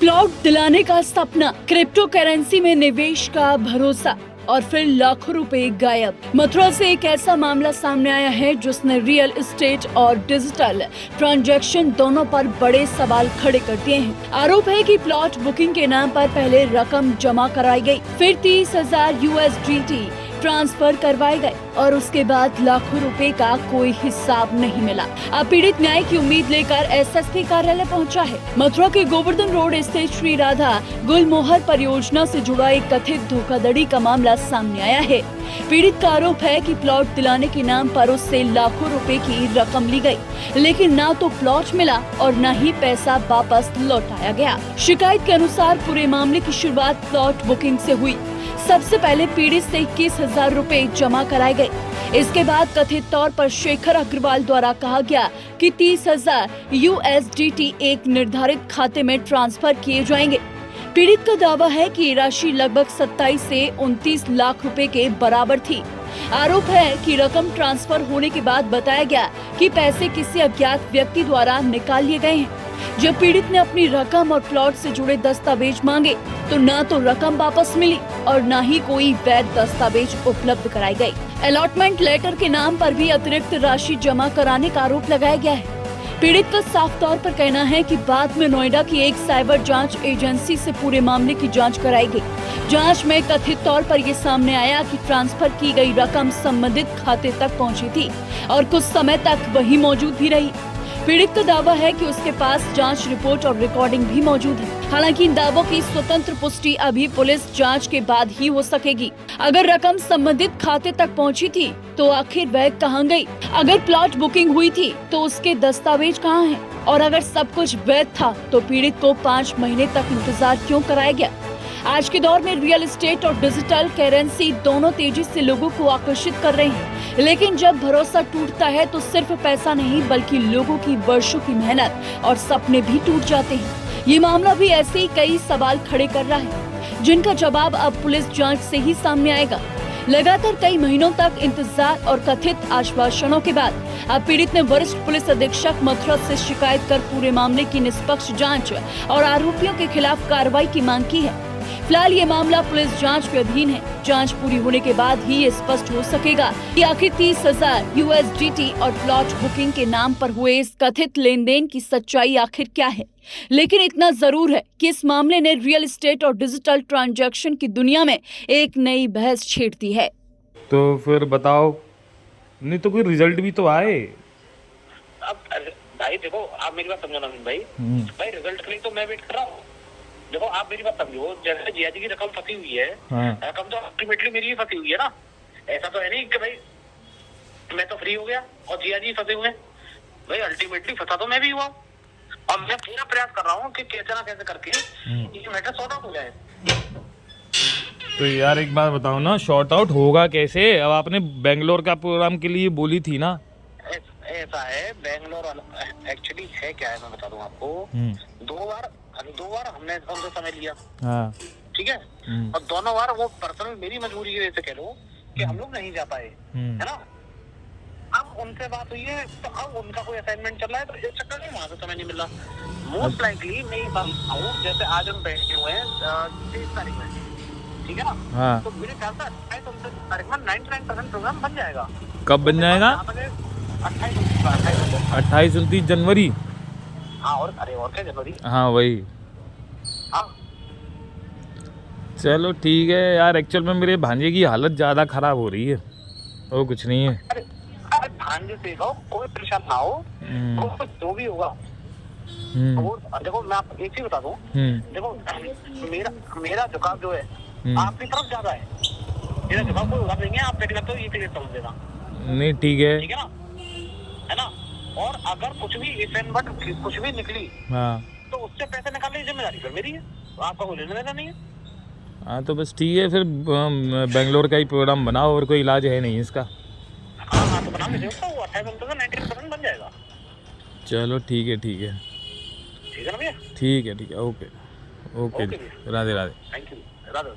Plot दिलाने का सपना, क्रिप्टो करेंसी में निवेश का भरोसा और फिर लाखों रुपए गायब। मथुरा से एक ऐसा मामला सामने आया है जिसने रियल एस्टेट और डिजिटल ट्रांजैक्शन दोनों पर बड़े सवाल खड़े कर दिए हैं। आरोप है कि प्लॉट बुकिंग के नाम पर पहले रकम जमा कराई गई, फिर 30,000 USDT ट्रांसफर करवाए गए और उसके बाद लाखों रुपए का कोई हिसाब नहीं मिला। अब पीड़ित न्याय की उम्मीद लेकर SSP कार्यालय पहुंचा है। मथुरा के गोवर्धन रोड स्थित श्री राधा गुलमोहर परियोजना से जुड़ा एक कथित धोखाधड़ी का मामला सामने आया है। पीड़ित का आरोप है कि प्लॉट दिलाने के नाम पर उससे लाखों रुपए की रकम ली गई, लेकिन ना तो प्लॉट मिला और न ही पैसा वापस लौटाया गया। शिकायत के अनुसार पूरे मामले की शुरुआत प्लॉट बुकिंग से हुई। सबसे पहले पीड़ित से 21,000 रुपए जमा कराए गए। इसके बाद कथित तौर पर शेखर अग्रवाल द्वारा कहा गया कि 30,000 USDT एक निर्धारित खाते में ट्रांसफर किए जाएंगे। पीड़ित का दावा है कि ये राशि लगभग 27 से 29 लाख रुपए के बराबर थी। आरोप है कि रकम ट्रांसफर होने के बाद बताया गया कि पैसे किसी अज्ञात व्यक्ति द्वारा निकाल लिए गए हैं। जब पीड़ित ने अपनी रकम और प्लॉट से जुड़े दस्तावेज मांगे तो न तो रकम वापस मिली और न ही कोई वैध दस्तावेज उपलब्ध कराए गए। अलॉटमेंट लेटर के नाम पर भी अतिरिक्त राशि जमा कराने का आरोप लगाया गया है। पीड़ित का साफ तौर पर कहना है कि बाद में नोएडा की एक साइबर जांच एजेंसी से पूरे मामले की जांच कराई गई। जांच में कथित तौर पर ये सामने आया कि ट्रांसफर की गई रकम संबंधित खाते तक पहुंची थी और कुछ समय तक वही मौजूद भी रही। पीड़ित का दावा है कि उसके पास जांच रिपोर्ट और रिकॉर्डिंग भी मौजूद है। हालांकि इन दावों की स्वतंत्र पुष्टि अभी पुलिस जांच के बाद ही हो सकेगी। अगर रकम संबंधित खाते तक पहुंची थी तो आखिर वह कहां गई? अगर प्लॉट बुकिंग हुई थी तो उसके दस्तावेज कहां हैं? और अगर सब कुछ वैध था तो पीड़ित को 5 महीने तक इंतजार क्यों कराया गया? आज के दौर में रियल एस्टेट और डिजिटल करेंसी दोनों तेजी से लोगों को आकर्षित कर रहे हैं, लेकिन जब भरोसा टूटता है तो सिर्फ पैसा नहीं बल्कि लोगों की वर्षों की मेहनत और सपने भी टूट जाते हैं। ये मामला भी ऐसे ही कई सवाल खड़े कर रहा है, जिनका जवाब अब पुलिस जांच से ही सामने आएगा। लगातार कई महीनों तक इंतजार और कथित आश्वासनों के बाद अब पीड़ित ने वरिष्ठ पुलिस अधीक्षक मथुरा से शिकायत कर पूरे मामले की निष्पक्ष जांच और आरोपियों के खिलाफ कार्रवाई की मांग की है। फिलहाल ये मामला पुलिस जांच के अधीन है। जांच पूरी होने के बाद ही ये स्पष्ट हो सकेगा कि आखिर 30,000 USDT और प्लॉट बुकिंग के नाम पर हुए इस कथित लेन देन की सच्चाई आखिर क्या है। लेकिन इतना जरूर है कि इस मामले ने रियल एस्टेट और डिजिटल ट्रांजैक्शन की दुनिया में एक नई बहस छेड़ दी है। तो फिर बताओ, नहीं तो कोई रिजल्ट भी तो आए। अब भाई देखो, आप मेरी बात समझो नवीन भाई। भाई रिजल्ट के लिए तो मैं वेट कर रहा हूँ। देखो आप मेरी बात समझो, जैसे जियाजी की रकम फंसी हुई है, रकम तो अल्टीमेटली मेरी ही फंसी हुई है ना। ऐसा तो है नहीं कि भाई मैं तो फ्री हो गया और जियाजी फंसे हुए हैं। भाई अल्टीमेटली फंसा तो मैं भी हुआ और मैं पूरा प्रयास कर रहा हूँ कि कैसे ना कैसे करके ये मैटर सॉर्ट आउट हो जाए। तो यार एक बात बताओ ना, शॉर्ट आउट होगा कैसे? अब आपने बेंगलोर का प्रोग्राम के लिए बोली थी ना। ऐसा है, बेंगलोर एक्चुअली है क्या है, मैं बता दूं आपको। दो बार हमने उनसे समय लिया। हाँ। ठीक है। और दोनों बार वो पर्सनल मेरी मजबूरी की वजह से कह लो कि हम लोग नहीं जा पाए, है ना। अब उनसे बात हुई है तो अब उनका कोई असाइनमेंट चल रहा है तो इस चक्कर में वहां से समय नहीं मिल रहा। मोस्ट लाइकली मैं ये बात बताऊं, जैसे आज हम बैठे हुए हैं 23 तारीख में, ठीक है ना। हाँ। तो मेरे ख्याल से 28 तारीख में 99% प्रोग्राम बन जाएगा। कब बन जाएगा? 28-29 जनवरी। हाँ, और अरे और क्या जनवरी। हाँ वही। हाँ चलो ठीक है यार, एक्चुअल में मेरे भांजे की हालत ज़्यादा ख़राब हो रही है, वो कुछ नहीं है। अरे भांजे से हो, कोई परेशान ना हो, कोई जो भी होगा। वो देखो मैं आपको एक चीज बता दूं, देखो मेरा झुकाव जो है आपकी तरफ ज्यादा है। मेरा झुकाव कोई उधर नहीं है, आप पहले तो ये क्लियर समझ लेना। नहीं ठीक है ना, है ना। और अगर कुछ भी इफ एंड बट कुछ भी निकली, हाँ, तो उससे पैसे निकालने की जिम्मेदारी फिर मेरी है, आपका कोई लेना देना नहीं है। हाँ तो बस ठीक है, फिर बेंगलोर का ही प्रोग्राम बनाओ, और कोई इलाज है नहीं इसका। हाँ तो बना लीजिए उसका, वो 28% बन जाएगा। चलो ठीक है ठीक है ना भैया। ठीक है okay okay, Radhe Radhe. Thank you, Radhe.